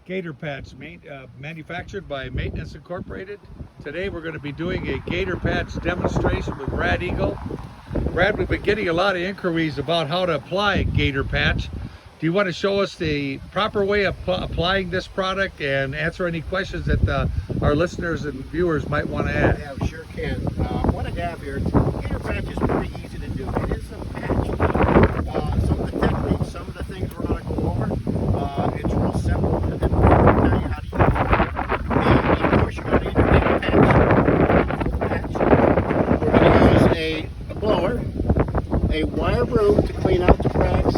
Gator Patch, manufactured by Maintenance Incorporated. Today we're going to be doing a Gator Patch demonstration with Brad Eagle. Brad, we've been getting a lot of inquiries about how to apply Gator Patch. Do you want to show us the proper way of applying this product and answer any questions that our listeners and viewers might want to ask? Yeah, we sure can. What I have here, Gator Patch is pretty easy to do. It is a patch. Some of the techniques, some of the things we're going to go over, it's real simple, and then we're going to tell you how to use it. And of course, you're going to need a Gator Patch. We're going to use a blower, a wire broom to clean out the cracks,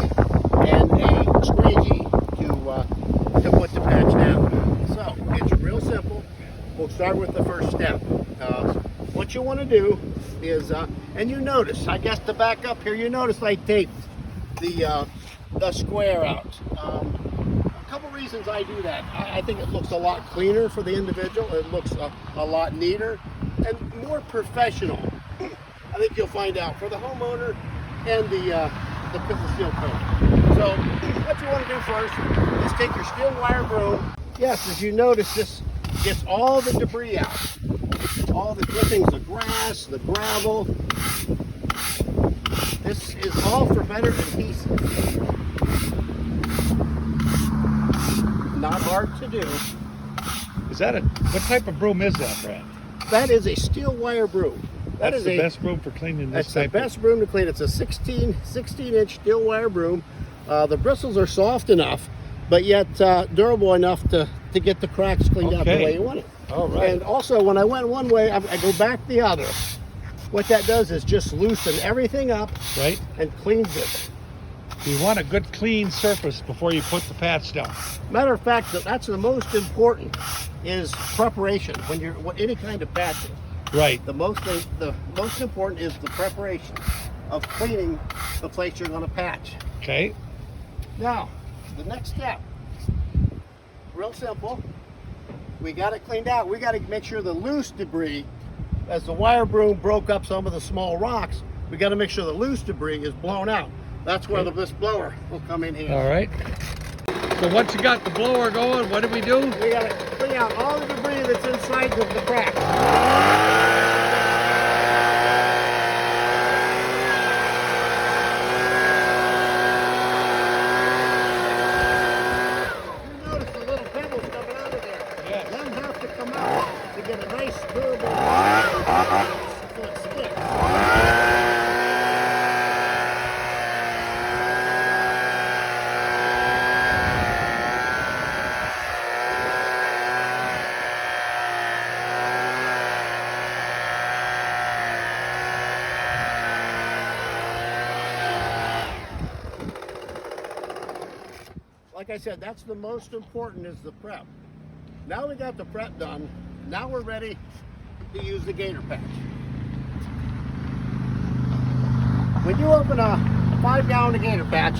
and a squeegee to put the patch down. So it's real simple. We'll start with the first step. What you want to do is, and you notice, I guess to back up here, you notice I taped the square out. A couple reasons I do that. I think it looks a lot cleaner for the individual. It looks a lot neater and more professional. I think you'll find out for the homeowner and the steel coat. So what you want to do first is take your steel wire broom. Yes, as you notice, this gets all the debris out. All the clippings, the grass, the gravel. This is all for better adhesive. Not hard to do. Is that what type of broom is that, Brad? That is a steel wire broom. That's the best broom for cleaning this type. That's the best broom to clean. It's a 16-inch steel wire broom. The bristles are soft enough, but yet durable enough to get the cracks cleaned out the way you want it. All right. And also, when I went one way, I go back the other. What that does is just loosen everything up, right, and cleans it. You want a good clean surface before you put the patch down. Matter of fact, that's the most important, is preparation when you're any kind of patching. Right. The most important is the preparation of cleaning the place you're going to patch. Okay. Now, the next step, real simple. We got it cleaned out. We got to make sure the loose debris, as the wire broom broke up some of the small rocks, we got to make sure the loose debris is blown out. That's where this blower will come in here. All right. So once you got the blower going, what do we do? We got to clean out all the debris that's inside the crack. Get a nice durable so it sticks. Like I said, that's the most important, is the prep. Now we got the prep done. Now we're ready to use the Gator Patch. When you open a 5-gallon Gator Patch,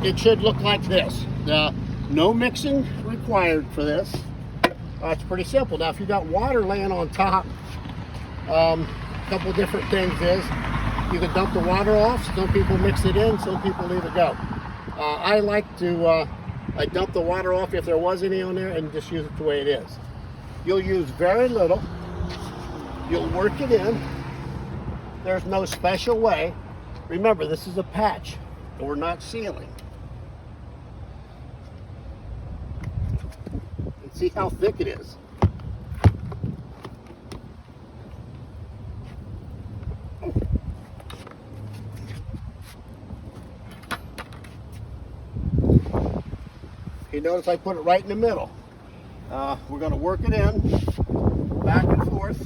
it should look like this. No mixing required for this. It's pretty simple. Now, if you got water laying on top, a couple different things is you can dump the water off. Some people mix it in, some people leave it go. I like to I dump the water off if there was any on there and just use it the way it is. You'll use very little. You'll work it in. There's no special way. Remember, this is a patch. We're not sealing. And see how thick it is. You notice I put it right in the middle. We're going to work it in, back and forth.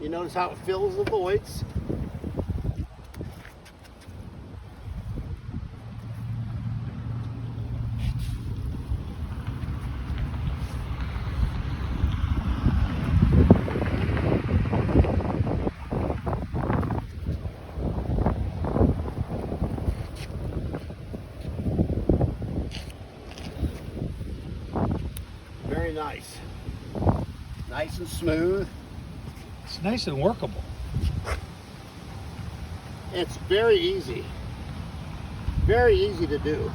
You notice how it fills the voids. Very nice. Nice and smooth. It's nice and workable. It's very easy. Very easy to do.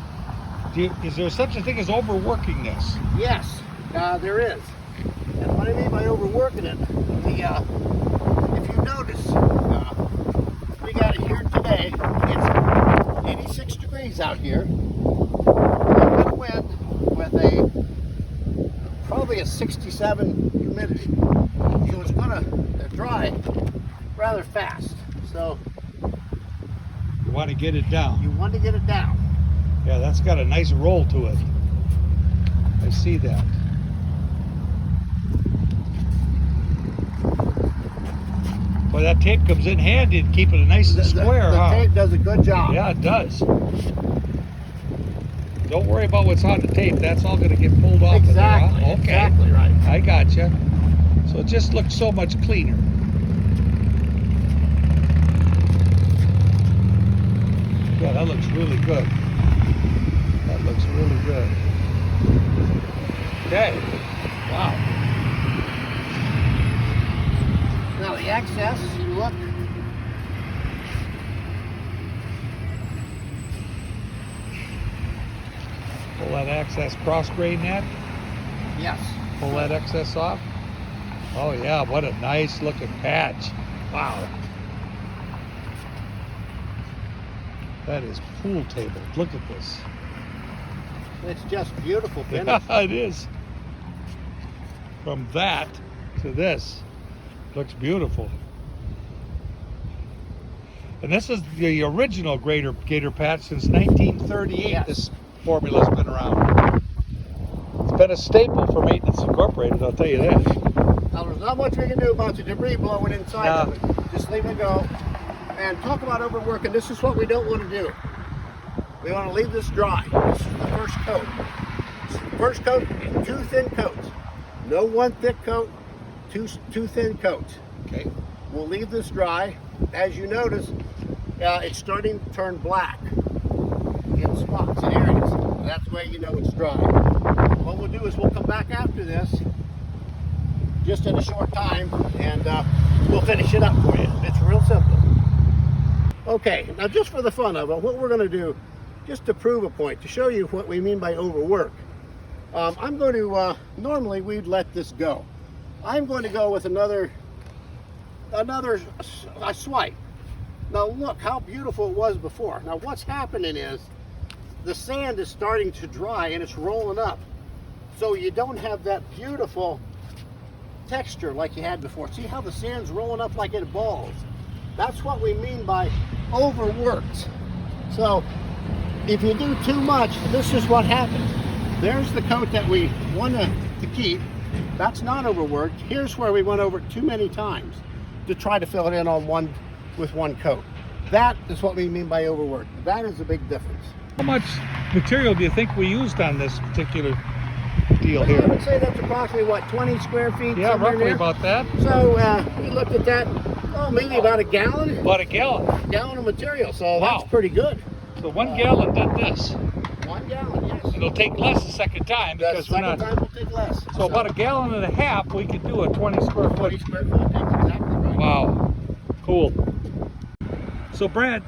Is there such a thing as overworking this? Yes, there is. And what I mean by overworking it, if you notice, we got it here today. It's 86 degrees out here. A good wind with probably a 67 humidity. So it's gonna dry rather fast. So You want to get it down. you want to get it down. Yeah, that's got a nice roll to it. I see that. Well, that tape comes in handy to keep it nice and square, The huh? tape does a good job. Yeah, it does. Don't worry about what's on the tape. That's all going to get pulled off Exactly. of there, huh? Okay. Exactly right. I gotcha. So it just looks so much cleaner. Yeah, that looks really good. That looks really good. Okay. Wow. Now the excess, you look. Pull that excess cross grain net. Yes. Pull that excess off. Oh yeah, what a nice looking patch. Wow. That is pool table. Look at this. It's just beautiful finish. It is. From that to this. Looks beautiful. And this is the original Gator Patch since 1938. Yes. This formula's been around. It's been a staple for Maintenance Incorporated, I'll tell you that. Now there's not much we can do about the debris blowing inside of it. Just leave it go. And talk about overworking. This is what we don't want to do. We want to leave this dry. This is the first coat. First coat, 2 thin coats. No 1 thick coat, two thin coats. Okay. We'll leave this dry. As you notice, it's starting to turn black in spots and areas. That's the way you know it's dry. What we'll do is we'll come back after this just in a short time and we'll finish it up for you. It's real simple. Okay, now just for the fun of it, what we're going to do, just to prove a point, to show you what we mean by overwork, I'm going to, normally we'd let this go. I'm going to go with another swipe. Now look how beautiful it was before. Now what's happening is the sand is starting to dry and it's rolling up. So you don't have that beautiful texture like you had before. See how the sand's rolling up like it balls? That's what we mean by overworked. So if you do too much, this is what happens. There's the coat that we want to keep. That's not overworked. Here's where we went over too many times to try to fill it in on with one coat. That is what we mean by overworked. That is a big difference. How much material do you think we used on this particular deal I here? would say that's approximately, what, 20 square feet? Yeah, somewhere in roughly there? about that. So we looked at that, maybe about a gallon. About a gallon. Gallon of material, so Wow. that's pretty good. So 1 gallon did this. 1 gallon, yes. It'll take less the second time The because we're second not. time will take less. So about a gallon and a half, we could do a 20 square 20 foot. square foot, that's exactly right. Wow, cool. So Brad,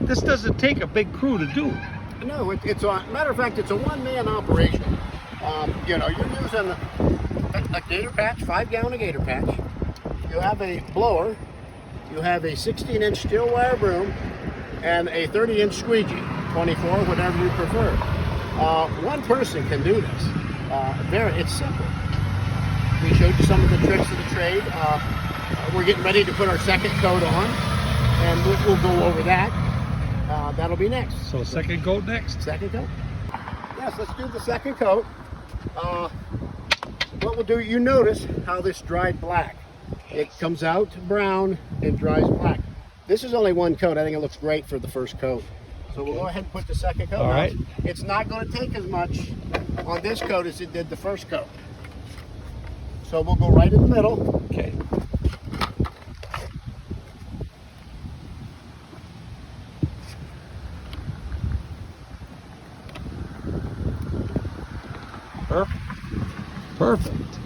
this doesn't take a big crew to do. No, it's a matter of fact, it's a one-man operation. You know, you're using a Gator Patch, 5-gallon Gator Patch. You have a blower, you have a 16-inch steel wire broom, and a 30-inch squeegee, 24, whatever you prefer. One person can do this. It's simple. We showed you some of the tricks of the trade. We're getting ready to put our second coat on, and we'll go over that. That'll be next. So second coat next. Second coat? Yes, let's do the second coat. What we'll do, you notice how this dried black. It comes out brown and dries black. This is only one coat. I think it looks great for the first coat. So we'll go ahead and put the second coat on. All right. It's not going to take as much on this coat as it did the first coat. So we'll go right in the middle. Okay. Perfect. Perfect.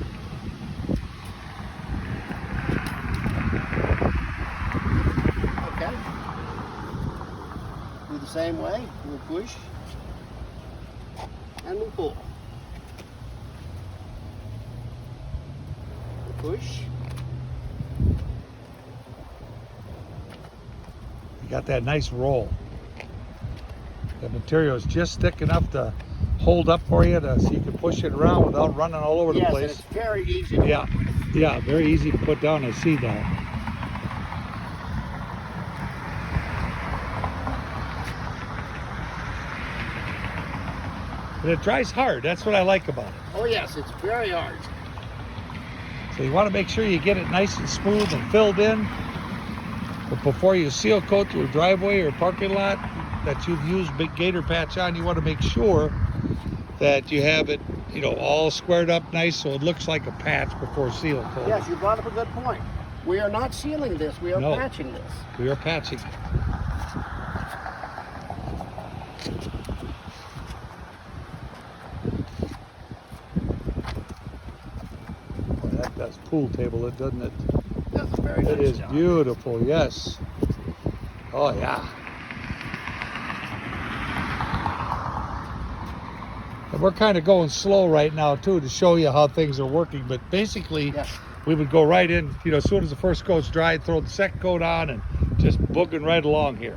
Okay. the same way. We'll push and we'll pull. We'll push. You got that nice roll. The material is just thick enough to hold up for you so you can push it around without running all over the Yes, place. and it's very easy to Yeah, yeah, very easy to put down. I see that. But it dries hard. That's what I like about it. Oh yes, it's very hard. So you want to make sure you get it nice and smooth and filled in. But before you seal coat your driveway or parking lot that you've used Big Gator Patch on, you want to make sure that you have it, you know, all squared up nice so it looks like a patch before seal coat. Yes, you brought up a good point. We are not sealing this, we are No. patching this. We are patching. Boy, that does pool table it, doesn't it? That's a very It nice is job. beautiful, yes. Oh yeah. And we're kind of going slow right now too to show you how things are working, but basically Yes. we would go right in, you know, as soon as the first coat's dry, throw the second coat on and just booging right along here.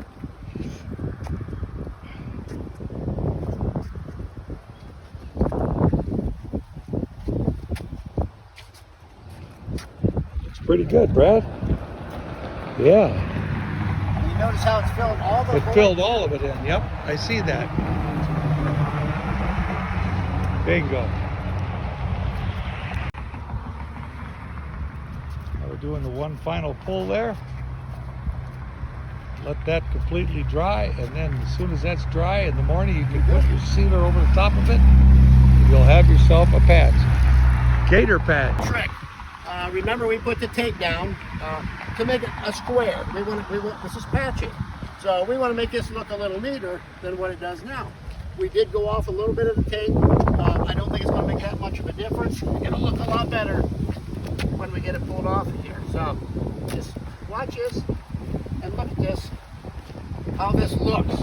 Looks pretty good, Brad. Yeah. You notice how it's filled all the It filled all of it in. Yep, I see that. Bingo. Now we're doing the one final pull there. Let that completely dry, and then as soon as that's dry in the morning, you can put your sealer over the top of it, and you'll have yourself a patch. Gator Patch. trick. Remember, we put the tape down to make it a square. This is patching, so we want to make this look a little neater than what it does now. We did go off a little bit of the tape. I don't think it's going to make that much of a difference. It'll look a lot better when we get it pulled off of here. So just watch this and look at this, how this looks.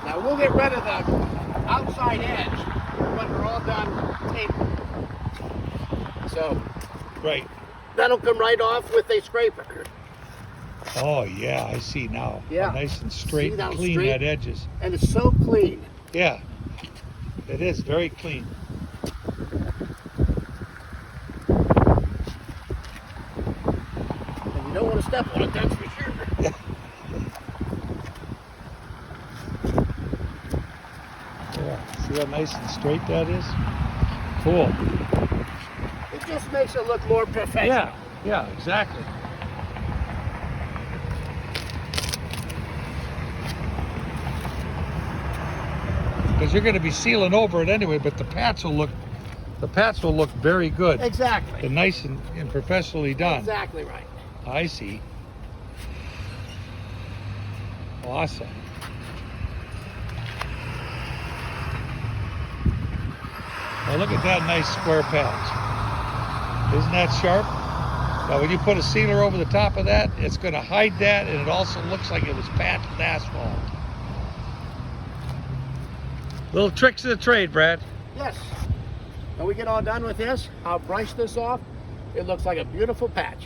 Now we'll get rid of the outside edge when we're all done taping. So Right. that'll come right off with a scraper. Oh yeah, I see now. Yeah. How nice and straight See and how clean straight? that edge is. And it's so clean. Yeah, it is very clean. And you don't want to step on it, that's for sure. Yeah. Yeah. See how nice and straight that is? Cool. It just makes it look more professional. Yeah, yeah, exactly. Because you're going to be sealing over it anyway, but the patch will look very good Exactly. and nice and professionally done. Exactly right. I see. Awesome. Now look at that nice square patch. Isn't that sharp? Now when you put a sealer over the top of that, it's going to hide that, and it also looks like it was patched with asphalt. Little tricks of the trade, Brad. Yes. When we get all done with this, I'll brush this off. It looks like a beautiful patch.